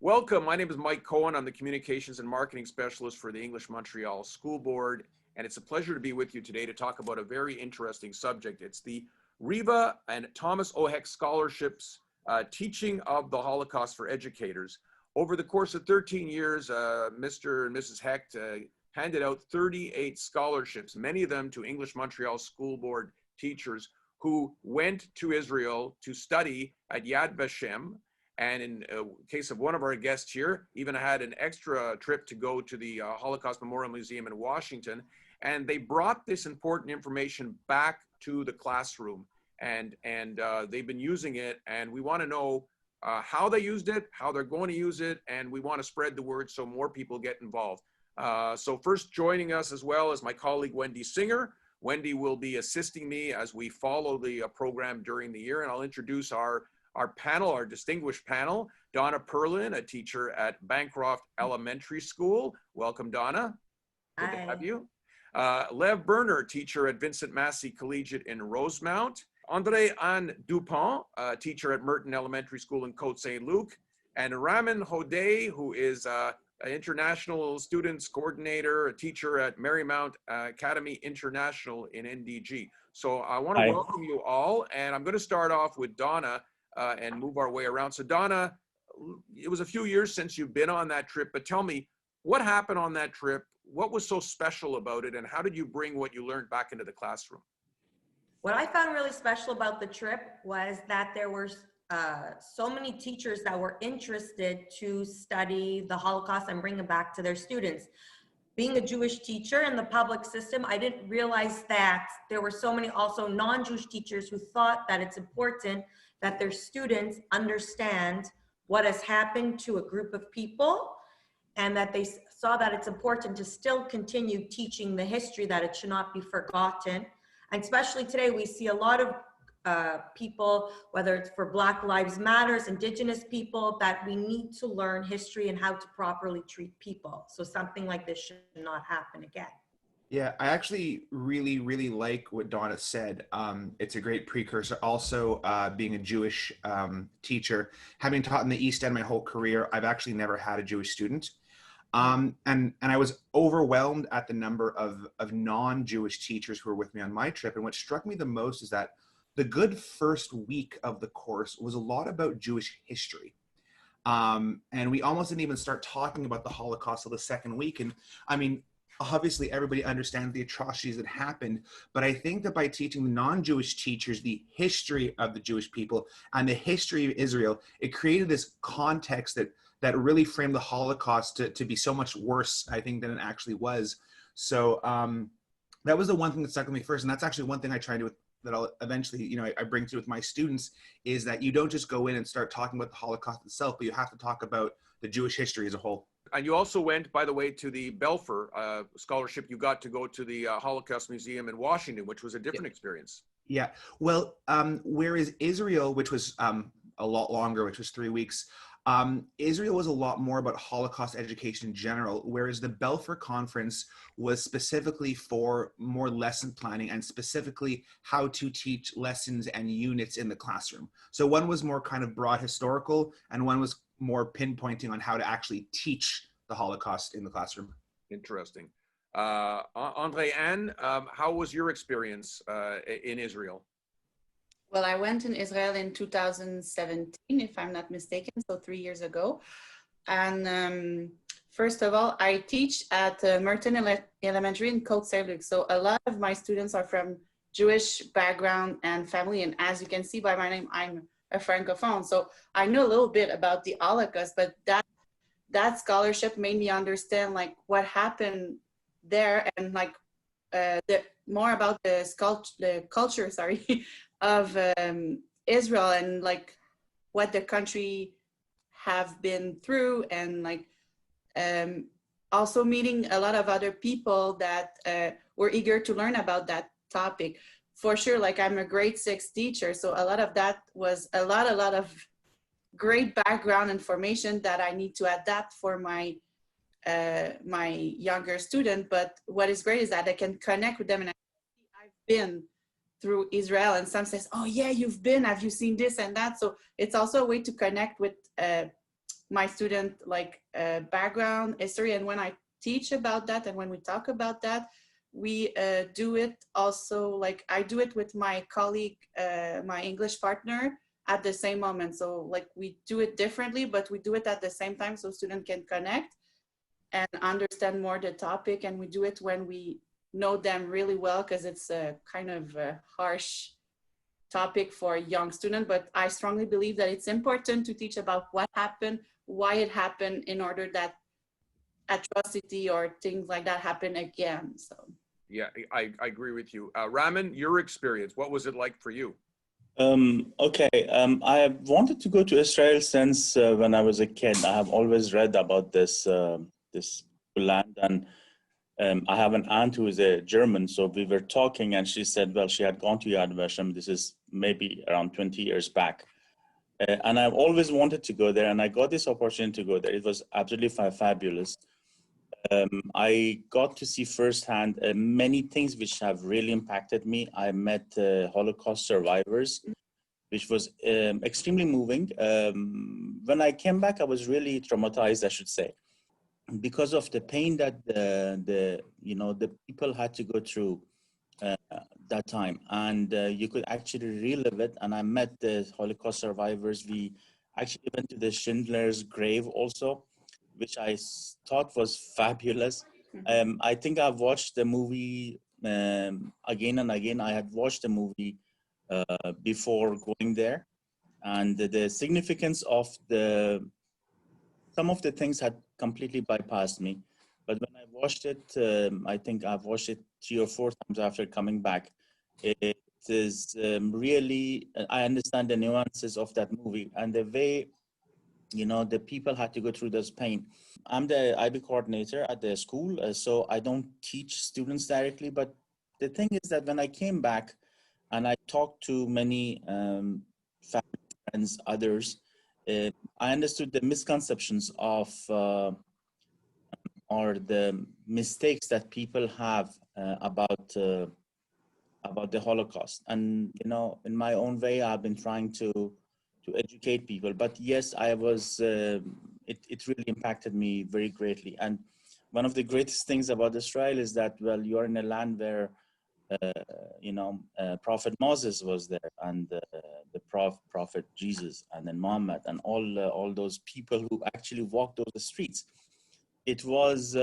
Welcome. My name is Mike Cohen. I'm the Communications and Marketing Specialist for the English Montreal School Board, and it's a pleasure to be with you today to talk about a very interesting subject. It's the Riva and Thomas O Hecht Scholarships, Teaching of the Holocaust for Educators. Over the course of 13 years, Mr. and Mrs. Hecht handed out 38 scholarships, many of them to English Montreal School Board teachers who went to Israel to study at Yad Vashem. And in case of one of our guests here, even had an extra trip to go to the Holocaust Memorial Museum in Washington. And they brought this important information back to the classroom. And they've been using it. And we want to know how they used it, how they're going to use it. And we want to spread the word so more people get involved. So first joining us as well is my colleague, Wendy Singer. Wendy will be assisting me as we follow the program during the year. And I'll introduce our panel, our distinguished panel. Donna Friedman-Perlin, a teacher at Bancroft Elementary School. Welcome, Donna. Good to have you. Lev Berner, teacher at Vincent Massey Collegiate in Rosemount. Audrée Ann Dupont, teacher at Merton Elementary School in Côte, Saint-Luc. And Ramin, who is an international students coordinator, a teacher at Marymount Academy International in NDG. So I want to welcome you all. And I'm going to start off with Donna and move our way around. So Donna, it was a few years since you've been on that trip, but tell me, what happened on that trip? What was so special about it? And how did you bring what you learned back into the classroom? What I found really special about the trip was that there were so many teachers that were interested to study the Holocaust and bring it back to their students. Being a Jewish teacher in the public system, I didn't realize that there were so many also non-Jewish teachers who thought that it's important that their students understand what has happened to a group of people, and that they saw that it's important to still continue teaching the history, that it should not be forgotten. And especially today, we see a lot of people, whether it's for Black Lives Matters, Indigenous people, that we need to learn history and how to properly treat people. So something like this should not happen again. Yeah, I actually really like what Donna said. It's a great precursor. Also, being a Jewish teacher, having taught in the East End my whole career, I've actually never had a Jewish student. And I was overwhelmed at the number of non-Jewish teachers who were with me on my trip. And what struck me the most is that the good first week of the course was a lot about Jewish history. And we almost didn't even start talking about the Holocaust till the second week. And I mean, obviously everybody understands the atrocities that happened, but I think that by teaching the non-Jewish teachers the history of the Jewish people and the history of Israel, it created this context that really framed the Holocaust to be so much worse, I think, than it actually was. So that was the one thing that stuck with me first. And that's actually one thing I try to do that I'll eventually, I bring to with my students, is that you don't just go in and start talking about the Holocaust itself, but you have to talk about the Jewish history as a whole. And you also went, by the way, to the Belfer scholarship. You got to go to the Holocaust Museum in Washington, which was a different experience. Yeah. Well, whereas Israel, which was a lot longer, which was 3 weeks, Israel was a lot more about Holocaust education in general, whereas the Belfer conference was specifically for more lesson planning and specifically how to teach lessons and units in the classroom. So one was more kind of broad historical, and one was more pinpointing on how to actually teach the Holocaust in the classroom. Interesting. Audrée Ann, how was your experience in Israel? Well, I went in Israel in 2017, if I'm not mistaken, so 3 years ago. And first of all, I teach at Merton Elementary in Côte, Saint-Luc. So a lot of my students are from Jewish background and family. And as you can see by my name, I'm a Francophone. So I know a little bit about the Holocaust, but that scholarship made me understand like what happened there, and like more about the culture, of Israel, and like what the country have been through, and like also meeting a lot of other people that were eager to learn about that topic. For sure, like I'm a grade 6 teacher, so a lot of that was a lot of great background information that I need to adapt for my my younger student. But what is great is that I can connect with them, and I've been through Israel, and some says, oh yeah, you've been, have you seen this and that? So it's also a way to connect with my student like background, history, and when I teach about that and when we talk about that, we do it also, like I do it with my colleague, my English partner at the same moment. So like we do it differently, but we do it at the same time so students can connect and understand more the topic. And we do it when we know them really well, because it's a kind of a harsh topic for a young student. But I strongly believe that it's important to teach about what happened, why it happened, in order that atrocity or things like that happen again. So Yeah, I agree with you. Ramin, your experience, what was it like for you? Okay, I have wanted to go to Israel since when I was a kid. I have always read about this this land, and I have an aunt who is a German. So we were talking, and she said, well, she had gone to Yad Vashem. This is maybe around 20 years back, and I've always wanted to go there, and I got this opportunity to go there. It was absolutely fabulous. I got to see firsthand many things which have really impacted me. I met Holocaust survivors, which was extremely moving. When I came back, I was really traumatized, I should say, because of the pain that the people had to go through that time, and you could actually relive it. And I met the Holocaust survivors. We actually went to the Schindler's grave also, which I thought was fabulous. I think I've watched the movie again and again. I had watched the movie before going there, and the significance of some of the things had completely bypassed me. But when I watched it, I think I've watched it 3 or 4 times after coming back. It is really, I understand the nuances of that movie and the way, the people had to go through this pain. I'm the IB coordinator at the school, so I don't teach students directly. But the thing is that when I came back and I talked to many family friends, others, I understood the misconceptions of or the mistakes that people have about the Holocaust. And in my own way, I've been trying to educate people. But yes, I was. It really impacted me very greatly. And one of the greatest things about Israel is that, well, you're in a land where Prophet Moses was there, and the Prophet Jesus, and then Muhammad, and all those people who actually walked those streets. It was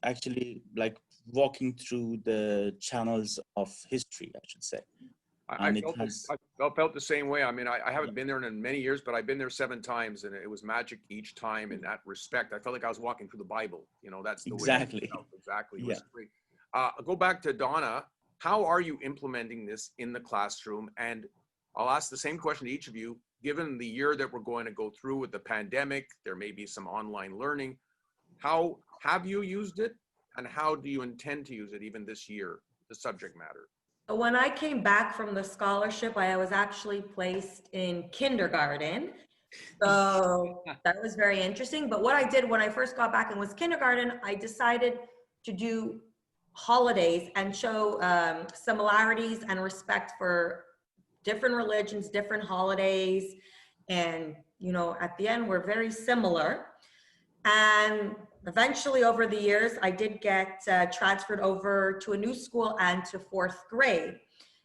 actually like walking through the channels of history, I should say. I felt the same way. I mean, I haven't been there in many years, but I've been there 7 times, and it was magic each time in that respect. I felt like I was walking through the Bible. That's the way I felt. Exactly. It was great. Go back to Donna. How are you implementing this in the classroom? And I'll ask the same question to each of you. Given the year that we're going to go through with the pandemic, there may be some online learning. How have you used it, and how do you intend to use it even this year, the subject matter? When I came back from the scholarship, I was actually placed in kindergarten. So that was very interesting. But what I did when I first got back and was kindergarten, I decided to do holidays and show similarities and respect for different religions, different holidays. And, at the end, we're very similar. And eventually over the years, I did get transferred over to a new school and to 4th grade.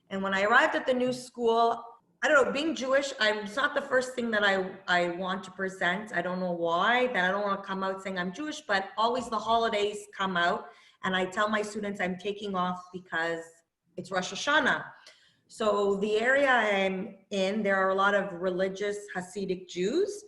And when I arrived at the new school, I don't know, being Jewish, it's not the first thing that I want to present. I don't know why, that I don't want to come out saying I'm Jewish, but always the holidays come out. And I tell my students I'm taking off because it's Rosh Hashanah. So the area I'm in, there are a lot of religious Hasidic Jews.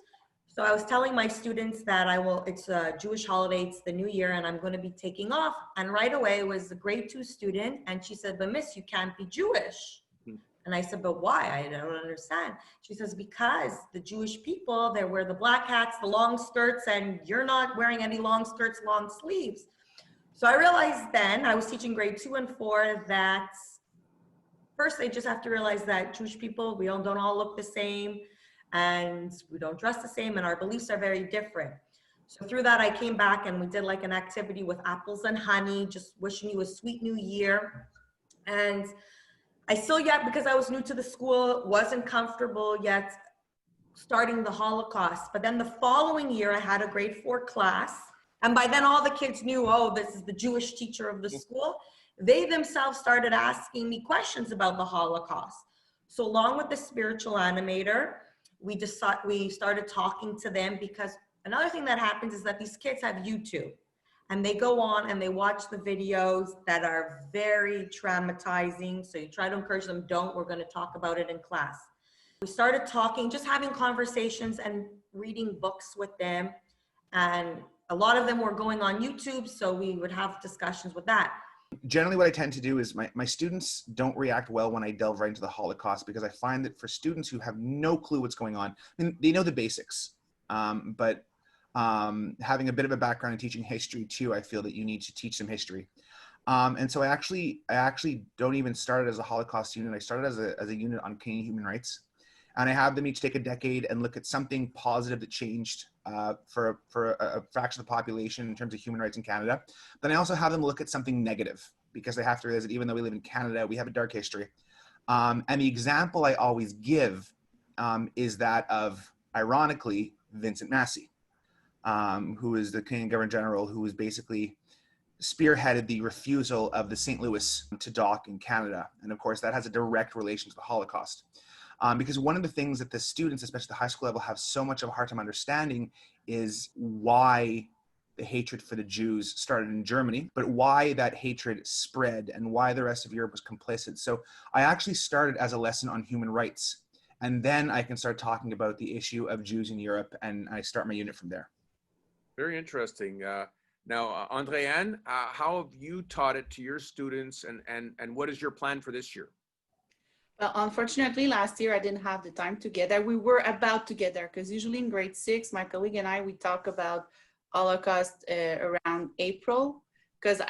So I was telling my students that it's a Jewish holiday, it's the new year, and I'm going to be taking off. And right away it was a grade 2 student, and she said, but miss, you can't be Jewish. And I said, but why? I don't understand. She says, because the Jewish people, they wear the black hats, the long skirts, and you're not wearing any long skirts, long sleeves. So I realized then, I was teaching grade 2 and 4, that first they just have to realize that Jewish people, we don't all look the same, and we don't dress the same, and our beliefs are very different. So through that, I came back and we did like an activity with apples and honey, just wishing you a sweet new year. And I still yet, because I was new to the school, wasn't comfortable yet starting the Holocaust. But then the following year, I had a grade 4 class. And by then all the kids knew, oh, this is the Jewish teacher of the school. They themselves started asking me questions about the Holocaust. So along with the spiritual animator, we started talking to them, because another thing that happens is that these kids have YouTube, and they go on and they watch the videos that are very traumatizing. So you try to encourage them, don't, we're going to talk about it in class. We started talking, just having conversations and reading books with them. And a lot of them were going on YouTube, so we would have discussions with that. Generally, what I tend to do is my students don't react well when I delve right into the Holocaust, because I find that for students who have no clue what's going on, I mean, they know the basics, but having a bit of a background in teaching history too, I feel that you need to teach them history. And so I actually don't even start it as a Holocaust unit. I started as a unit on Canadian human rights. And I have them each take a decade and look at something positive that changed for a fraction of the population in terms of human rights in Canada. Then I also have them look at something negative, because they have to realize that even though we live in Canada, we have a dark history. And the example I always give is that of, ironically, Vincent Massey, who is the Canadian Governor General, who was basically spearheaded the refusal of the St. Louis to dock in Canada. And of course, that has a direct relation to the Holocaust. Because one of the things that the students, especially the high school level, have so much of a hard time understanding is why the hatred for the Jews started in Germany, but why that hatred spread and why the rest of Europe was complicit. So I actually started as a lesson on human rights, and then I can start talking about the issue of Jews in Europe, and I start my unit from there. Very interesting. Now, Audrée Ann, how have you taught it to your students, and what is your plan for this year? Well, unfortunately, last year I didn't have the time to get there. We were about to get there, because usually in grade 6, my colleague and I, we talk about Holocaust around April. Because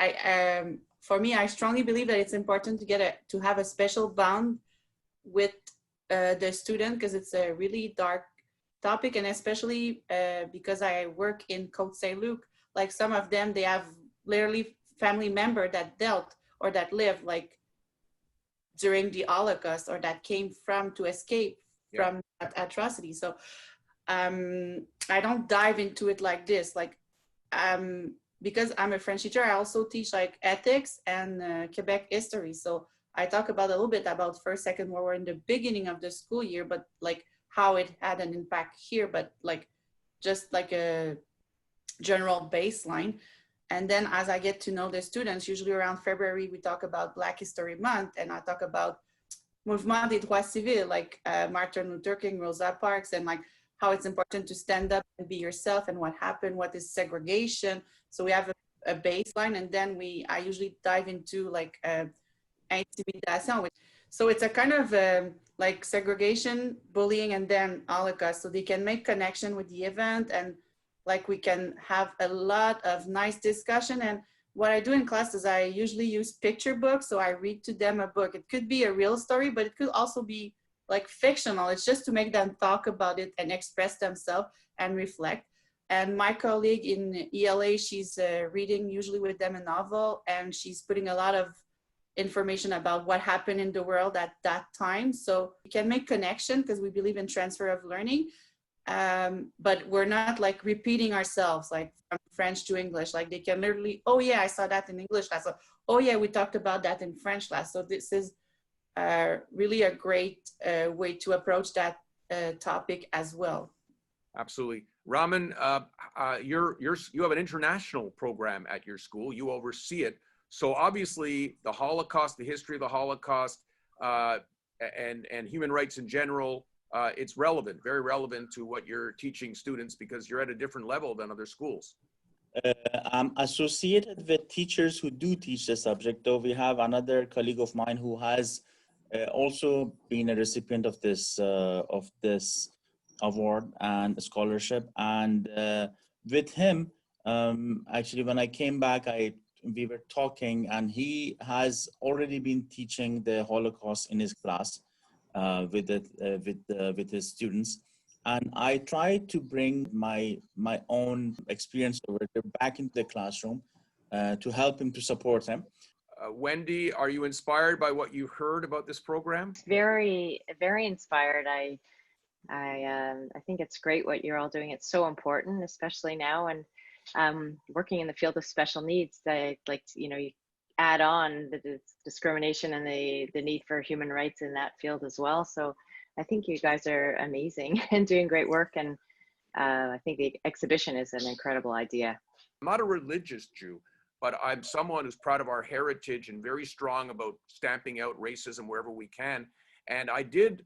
for me, I strongly believe that it's important to have a special bond with the student, because it's a really dark topic, and especially because I work in Côte Saint-Luc, like some of them, they have literally family member that dealt or that lived like during the Holocaust, or that came to escape from that atrocity. So I don't dive into it like this, because I'm a French teacher, I also teach like ethics and Quebec history. So I talk about a little bit about First, Second World War in the beginning of the school year, but like how it had an impact here, but like just like a general baseline. And then as I get to know the students, usually around February, we talk about Black History Month, and I talk about Mouvement des Droits Civils, like Martin Luther King, Rosa Parks, and like how it's important to stand up and be yourself, and what happened, what is segregation. So we have a baseline, and then I usually dive into like intimidation. So it's a kind of like segregation, bullying, and then Holocaust, so they can make connection with the event, and like we can have a lot of nice discussion. And what I do in class is I usually use picture books. So I read to them a book. It could be a real story, but it could also be like fictional. It's just to make them talk about it and express themselves and reflect. And my colleague in ELA, she's reading usually with them a novel, and she's putting a lot of information about what happened in the world at that time. So we can make connection, because we believe in transfer of learning. But we're not like repeating ourselves, like from French to English. Like they can literally, oh yeah, I saw that in English class. So, oh yeah, we talked about that in French class. So this is really a great way to approach that topic as well. Absolutely. Ramin, you have an international program at your school. You oversee it. So obviously the Holocaust, the history of the Holocaust, and human rights in general, it's relevant, very relevant to what you're teaching students, because you're at a different level than other schools. I'm associated with teachers who do teach the subject, though we have another colleague of mine who has also been a recipient of this award and scholarship. And with him, actually, when I came back, we were talking, and he has already been teaching the Holocaust in his class with his students. And I try to bring my own experience over there back into the classroom to help him, to support him. Wendy, are you inspired by what you heard about this program? Very, very inspired. I think it's great what you're all doing. It's so important, especially now, and working in the field of special needs. I like to, you add on the discrimination and the need for human rights in that field as well. So I think you guys are amazing and doing great work. And I think the exhibition is an incredible idea. I'm not a religious Jew, but I'm someone who's proud of our heritage and very strong about stamping out racism wherever we can. And I did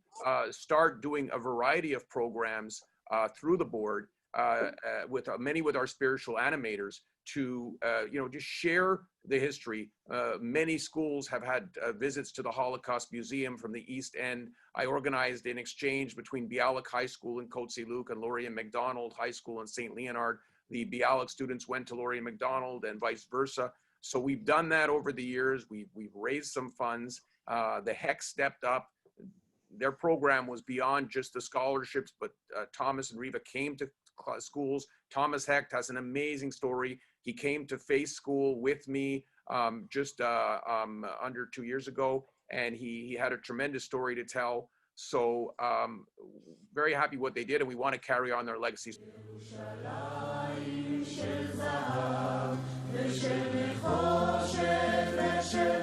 start doing a variety of programs through the board with many with our spiritual animators to just share the history. Many schools have had visits to the Holocaust Museum from the East End. I organized an exchange between Bialik High School in Côte Saint-Luc and Laurier MacDonald High School in St. Leonard. The Bialik students went to Laurier MacDonald and vice versa. So we've done that over the years. We've raised some funds. The Hecht stepped up. Their program was beyond just the scholarships, but Thomas and Riva came to schools. Thomas Hecht has an amazing story. He came to Face School with me just under 2 years ago, and he had a tremendous story to tell. So very happy what they did, and we want to carry on their legacies. של